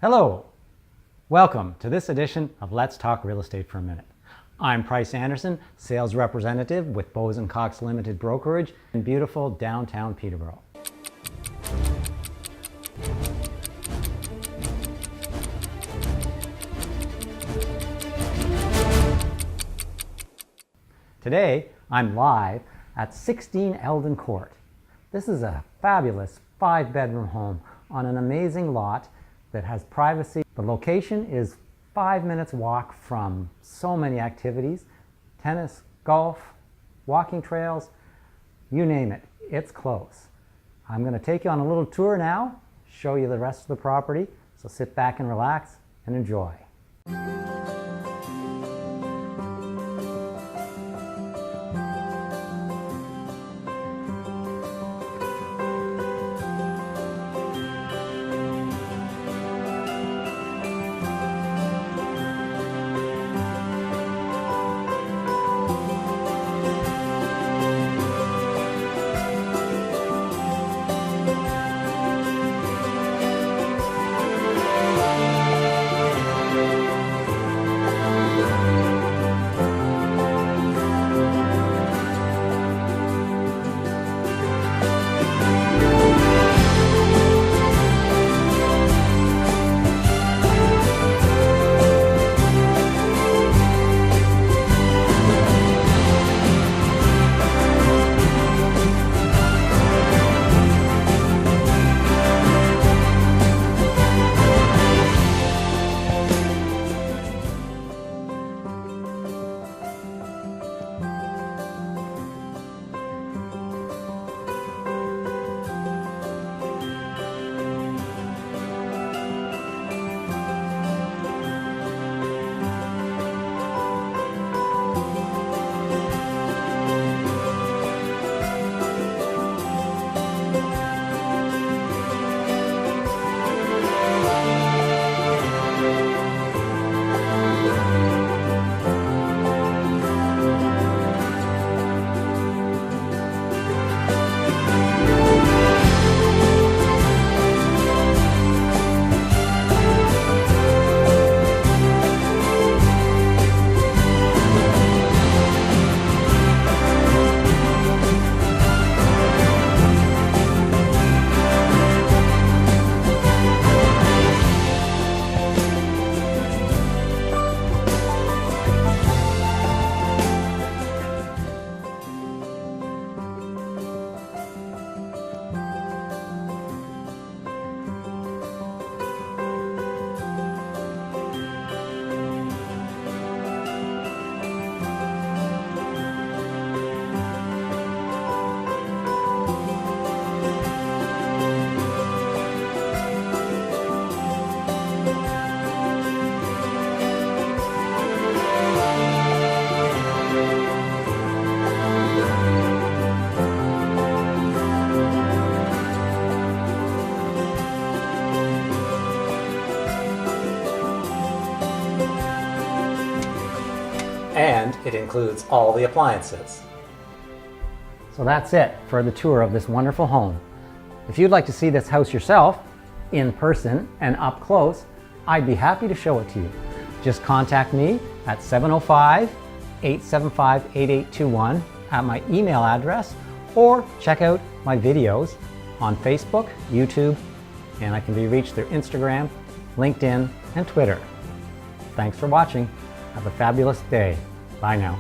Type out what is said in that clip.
Hello, welcome to this edition of Let's Talk Real Estate for a Minute. I'm Price Anderson, sales representative with Bose & Cox Limited Brokerage in beautiful downtown Peterborough. Today, I'm live at 16 Eldon Court. This is a fabulous 5-bedroom home on an amazing lot that has privacy. The location is 5 minutes walk from so many activities: tennis, golf, walking trails, you name it, it's close. I'm going to take you on a little tour now, show you the rest of the property, so sit back and relax and enjoy. And it includes all the appliances. So that's it for the tour of this wonderful home. If you'd like to see this house yourself, in person and up close, I'd be happy to show it to you. Just contact me at 705-875-8821 at my email address, or check out my videos on Facebook, YouTube, and I can be reached through Instagram, LinkedIn, and Twitter. Thanks for watching. Have a fabulous day. Bye now.